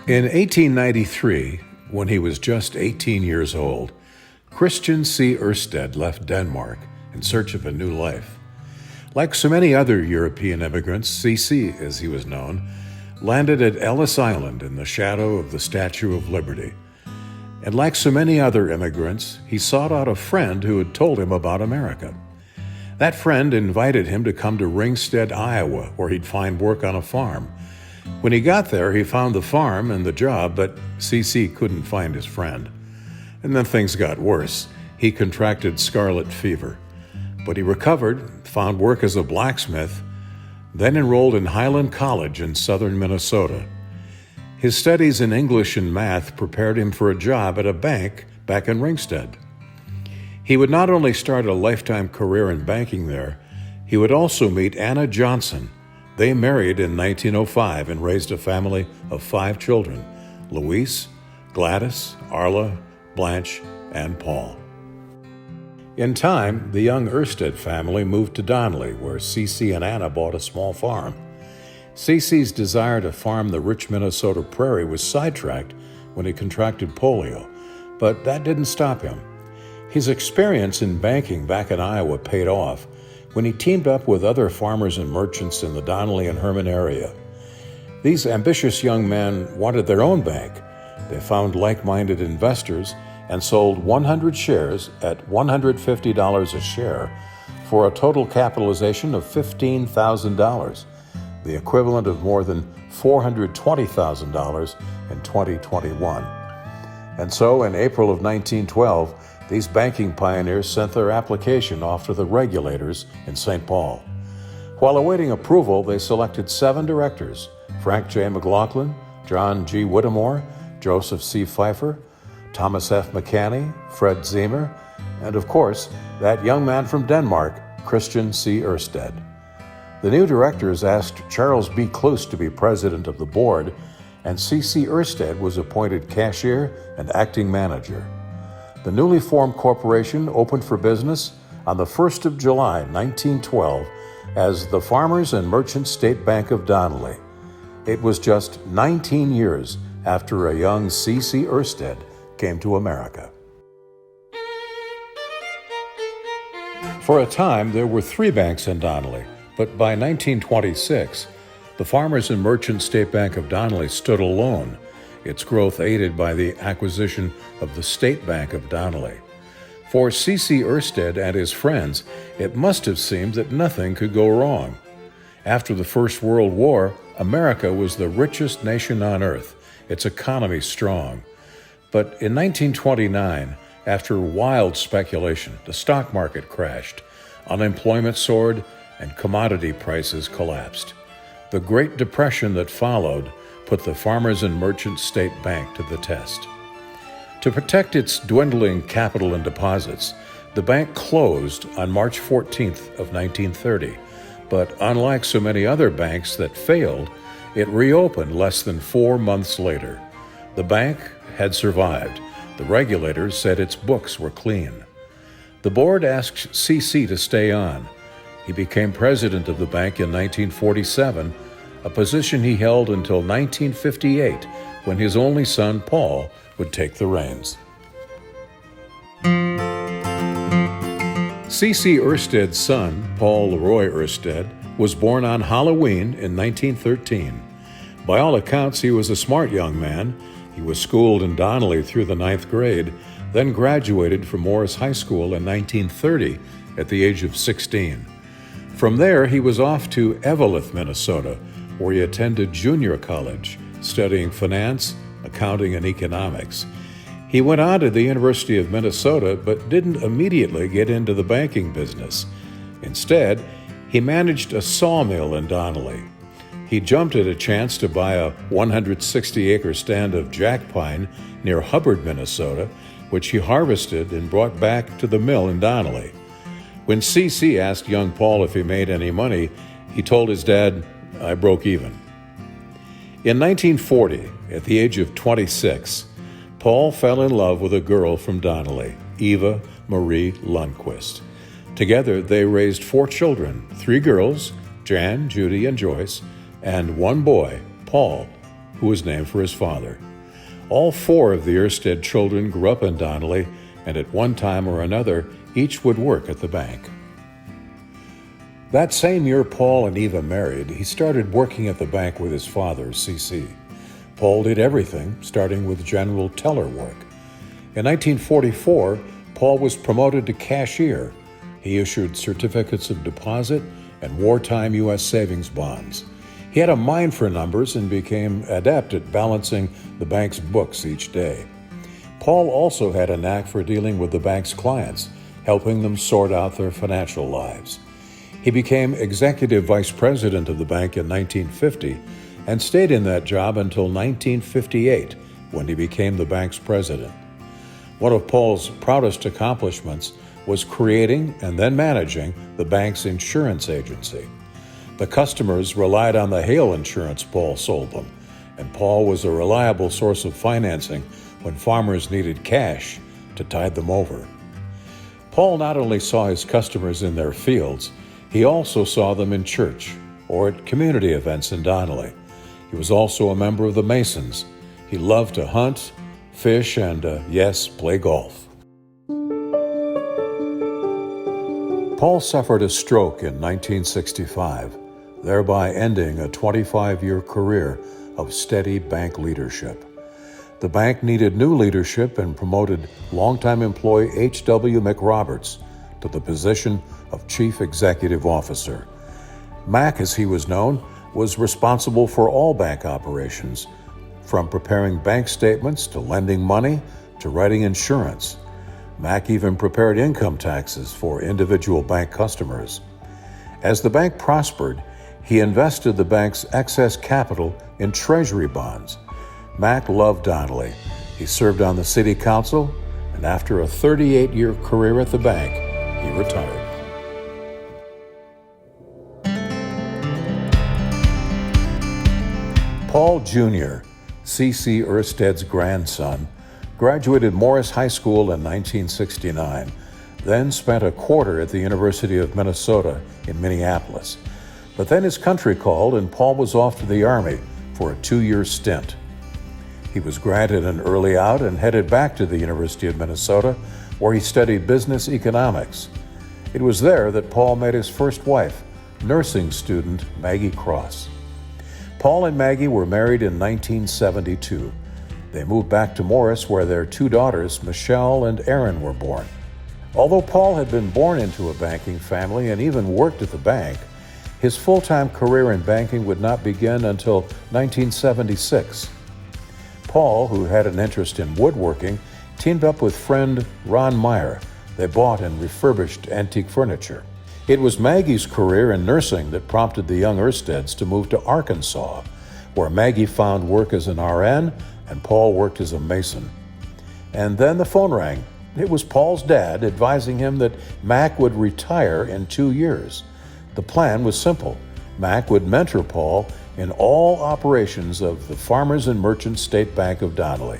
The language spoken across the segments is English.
In 1893, when he was just 18 years old, Christian C. Ersted left Denmark in search of a new life. Like so many other European immigrants, C.C., as he was known, landed at Ellis Island in the shadow of the Statue of Liberty. And like so many other immigrants, he sought out a friend who had told him about America. That friend invited him to come to Ringsted, Iowa, where he'd find work on a farm. When he got there, he found the farm and the job, but C.C. couldn't find his friend. And then things got worse. He contracted scarlet fever. But he recovered, found work as a blacksmith, then enrolled in Highland College in southern Minnesota. His studies in English and math prepared him for a job at a bank back in Ringsted. He would not only start a lifetime career in banking there, he would also meet Anna Johnson. They married in 1905 and raised a family of 5 children: Louise, Gladys, Arla, Blanche, and Paul. In time, the young Ersted family moved to Donnelly, where C.C. and Anna bought a small farm. C.C.'s desire to farm the rich Minnesota prairie was sidetracked when he contracted polio, but that didn't stop him. His experience in banking back in Iowa paid off when he teamed up with other farmers and merchants in the Donnelly and Herman area. These ambitious young men wanted their own bank. They found like-minded investors and sold 100 shares at $150 a share for a total capitalization of $15,000, the equivalent of more than $420,000 in 2021. And so in April of 1912, these banking pioneers sent their application off to the regulators in St. Paul. While awaiting approval, they selected 7 directors: Frank J. McLaughlin, John G. Whittemore, Joseph C. Pfeiffer, Thomas F. McCanney, Fred Zemer, and of course, that young man from Denmark, Christian C. Ersted. The new directors asked Charles B. Cluse to be president of the board, and C.C. Ersted was appointed cashier and acting manager. The newly formed corporation opened for business on the 1st of July, 1912, as the Farmers and Merchants State Bank of Donnelly. It was just 19 years after a young C.C. Ersted came to America. For a time, there were 3 banks in Donnelly, but by 1926, the Farmers and Merchants State Bank of Donnelly stood alone, its growth aided by the acquisition of the State Bank of Donnelly. For C.C. Ersted and his friends, it must have seemed that nothing could go wrong. After the First World War, America was the richest nation on earth, its economy strong. But in 1929, after wild speculation, the stock market crashed, unemployment soared, and commodity prices collapsed. The Great Depression that followed put the Farmers and Merchants State Bank to the test. To protect its dwindling capital and deposits, the bank closed on March 14th of 1930, but unlike so many other banks that failed, it reopened less than 4 months later. The bank had survived. The regulators said its books were clean. The board asked C.C. to stay on. He became president of the bank in 1947, a position he held until 1958, when his only son, Paul, would take the reins. C.C. Ersted's son, Paul Leroy Ersted, was born on Halloween in 1913. By all accounts, he was a smart young man. He was schooled in Donnelly through the 9th grade, then graduated from Morris High School in 1930 at the age of 16. From there, he was off to Eveleth, Minnesota, where he attended junior college, studying finance, accounting, and economics. He went on to the University of Minnesota, but didn't immediately get into the banking business. Instead, he managed a sawmill in Donnelly. He jumped at a chance to buy a 160-acre stand of jack pine near Hubbard, Minnesota, which he harvested and brought back to the mill in Donnelly. When C.C. asked young Paul if he made any money, he told his dad, "I broke even." In 1940, at the age of 26, Paul fell in love with a girl from Donnelly, Eva Marie Lundquist. Together, they raised 4 children, 3 girls, Jan, Judy, and Joyce, and 1 boy, Paul, who was named for his father. All four of the Ersted children grew up in Donnelly, and at one time or another, each would work at the bank. That same year Paul and Eva married, he started working at the bank with his father, C.C. Paul did everything, starting with general teller work. In 1944, Paul was promoted to cashier. He issued certificates of deposit and wartime U.S. savings bonds. He had a mind for numbers and became adept at balancing the bank's books each day. Paul also had a knack for dealing with the bank's clients, helping them sort out their financial lives. He became executive vice president of the bank in 1950 and stayed in that job until 1958, when he became the bank's president. One of Paul's proudest accomplishments was creating and then managing the bank's insurance agency. The customers relied on the hail insurance Paul sold them, and Paul was a reliable source of financing when farmers needed cash to tide them over. Paul not only saw his customers in their fields, he also saw them in church or at community events in Donnelly. He was also a member of the Masons. He loved to hunt, fish, and, yes, play golf. Paul suffered a stroke in 1965, thereby ending a 25-year career of steady bank leadership. The bank needed new leadership and promoted longtime employee H.W. McRoberts to the position of Chief Executive Officer. Mac, as he was known, was responsible for all bank operations, from preparing bank statements to lending money to writing insurance. Mac even prepared income taxes for individual bank customers. As the bank prospered, he invested the bank's excess capital in treasury bonds. Mac loved Donnelly. He served on the city council, and after a 38-year career at the bank, he retired. Paul Jr., C.C. Ersted's grandson, graduated Morris High School in 1969, then spent a quarter at the University of Minnesota in Minneapolis. But then his country called, and Paul was off to the Army for a 2-year stint. He was granted an early out and headed back to the University of Minnesota, where he studied business economics. It was there that Paul met his first wife, nursing student Maggie Cross. Paul and Maggie were married in 1972. They moved back to Morris, where their 2 daughters, Michelle and Erin, were born. Although Paul had been born into a banking family and even worked at the bank, his full-time career in banking would not begin until 1976. Paul, who had an interest in woodworking, teamed up with friend Ron Meyer. They bought and refurbished antique furniture. It was Maggie's career in nursing that prompted the young Ersteds to move to Arkansas, where Maggie found work as an RN and Paul worked as a mason. And then the phone rang. It was Paul's dad advising him that Mac would retire in 2 years. The plan was simple. Mac would mentor Paul in all operations of the Farmers and Merchants State Bank of Donnelly.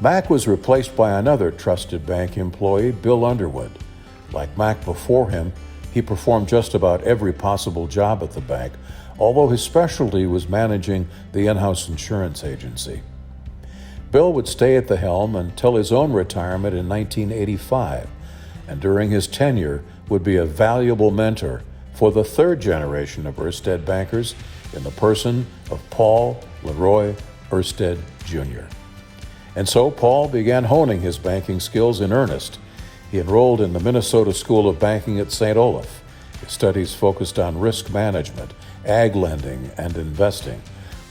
Mac was replaced by another trusted bank employee, Bill Underwood. Like Mac before him, he performed just about every possible job at the bank, although his specialty was managing the in-house insurance agency. Bill would stay at the helm until his own retirement in 1985, and during his tenure would be a valuable mentor for the third generation of Ersted bankers in the person of Paul Leroy Ersted Jr. And so Paul began honing his banking skills in earnest. He enrolled in the Minnesota School of Banking at St. Olaf. His studies focused on risk management, ag lending, and investing.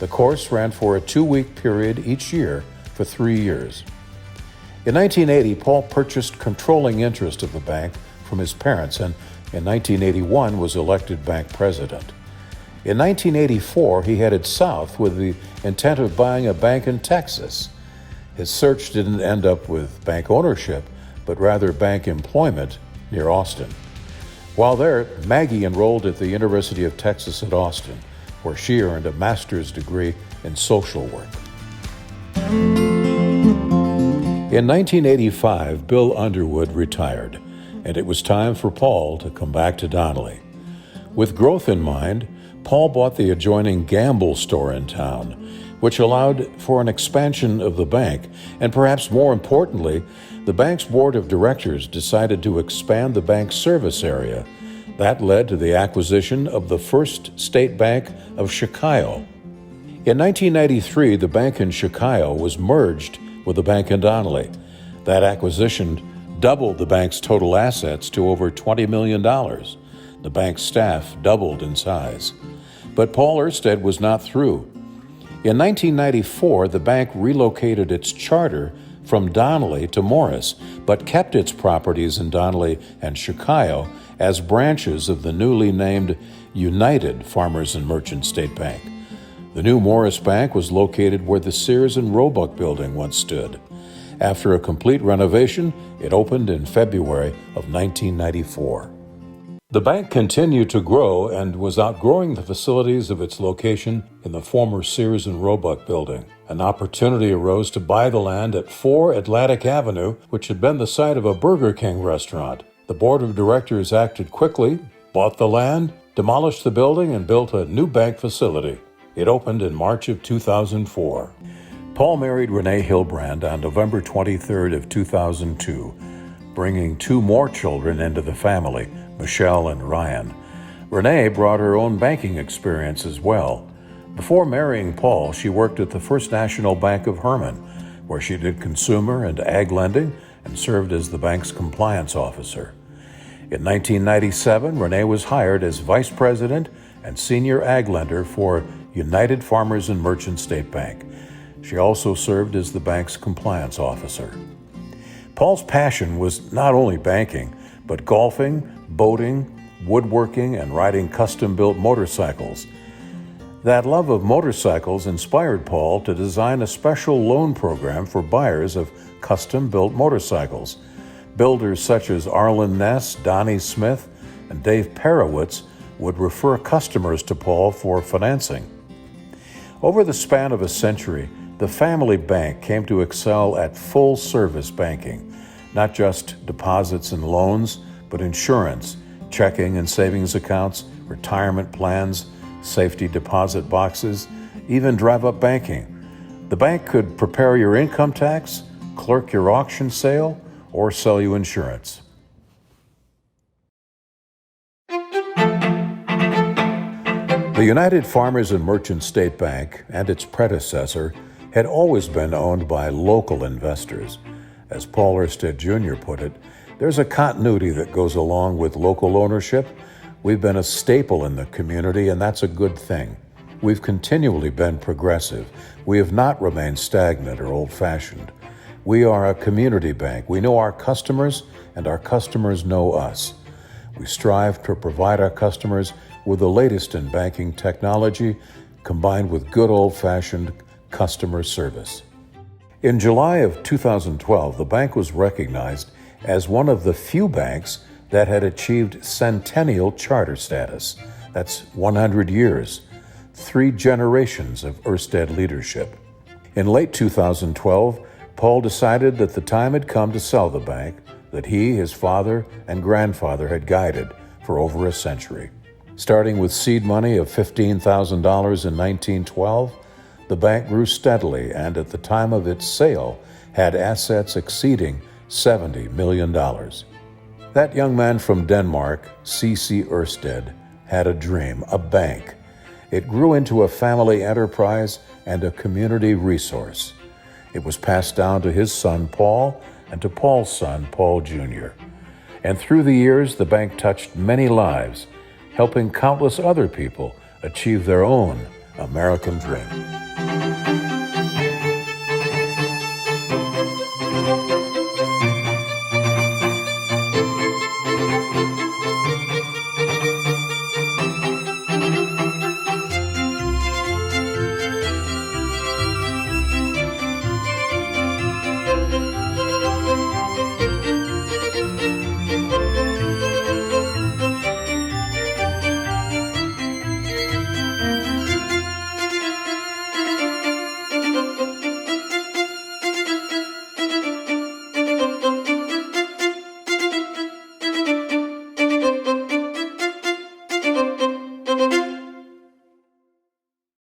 The course ran for a 2-week period each year for 3 years. In 1980, Paul purchased controlling interest of the bank from his parents and in 1981 was elected bank president. In 1984, he headed south with the intent of buying a bank in Texas. His search didn't end up with bank ownership, but rather bank employment near Austin. While there, Maggie enrolled at the University of Texas at Austin, where she earned a master's degree in social work. In 1985, Bill Underwood retired, and it was time for Paul to come back to Donnelly. With growth in mind, Paul bought the adjoining Gamble store in town. which allowed for an expansion of the bank. And perhaps more importantly, the bank's board of directors decided to expand the bank's service area. That led to the acquisition of the First State Bank of Chicago. In 1993, the bank in Chicago was merged with the bank in Donnelly. That acquisition doubled the bank's total assets to over $20 million. The bank's staff doubled in size. But Paul Ersted was not through. In 1994, the bank relocated its charter from Donnelly to Morris, but kept its properties in Donnelly and Chicago as branches of the newly named United Farmers and Merchant State Bank. The new Morris Bank was located where the Sears and Roebuck building once stood. After a complete renovation, it opened in February of 1994. The bank continued to grow and was outgrowing the facilities of its location in the former Sears and Roebuck building. An opportunity arose to buy the land at 4 Atlantic Avenue, which had been the site of a Burger King restaurant. The board of directors acted quickly, bought the land, demolished the building, and built a new bank facility. It opened in March of 2004. Paul married Renee Hilbrand on November 23rd of 2002, bringing 2 more children into the family, Michelle and Ryan. Renee brought her own banking experience as well. Before marrying Paul, she worked at the First National Bank of Herman, where she did consumer and ag lending and served as the bank's compliance officer. In 1997, Renee was hired as vice president and senior ag lender for United Farmers and Merchant State Bank. She also served as the bank's compliance officer. Paul's passion was not only banking, but golfing, boating, woodworking, and riding custom-built motorcycles. That love of motorcycles inspired Paul to design a special loan program for buyers of custom-built motorcycles. Builders such as Arlen Ness, Donnie Smith, and Dave Perowitz would refer customers to Paul for financing. Over the span of a century, the family bank came to excel at full-service banking, not just deposits and loans, but insurance, checking and savings accounts, retirement plans, safety deposit boxes, even drive-up banking. The bank could prepare your income tax, clerk your auction sale, or sell you insurance. The United Farmers and Merchant State Bank and its predecessor had always been owned by local investors. As Paul Ersted Jr. put it, there's a continuity that goes along with local ownership. We've been a staple in the community, and that's a good thing. We've continually been progressive. We have not remained stagnant or old-fashioned. We are a community bank. We know our customers, and our customers know us. We strive to provide our customers with the latest in banking technology, combined with good old-fashioned customer service. In July of 2012, the bank was recognized as one of the few banks that had achieved centennial charter status. That's 100 years, 3 generations of Ersted leadership. In late 2012, Paul decided that the time had come to sell the bank that he, his father, and grandfather had guided for over a century. Starting with seed money of $15,000 in 1912, the bank grew steadily and at the time of its sale had assets exceeding $70 million. That young man from Denmark, C.C. Ersted, had a dream, a bank. It grew into a family enterprise and a community resource. It was passed down to his son, Paul, and to Paul's son, Paul Jr. And through the years, the bank touched many lives, helping countless other people achieve their own American dream.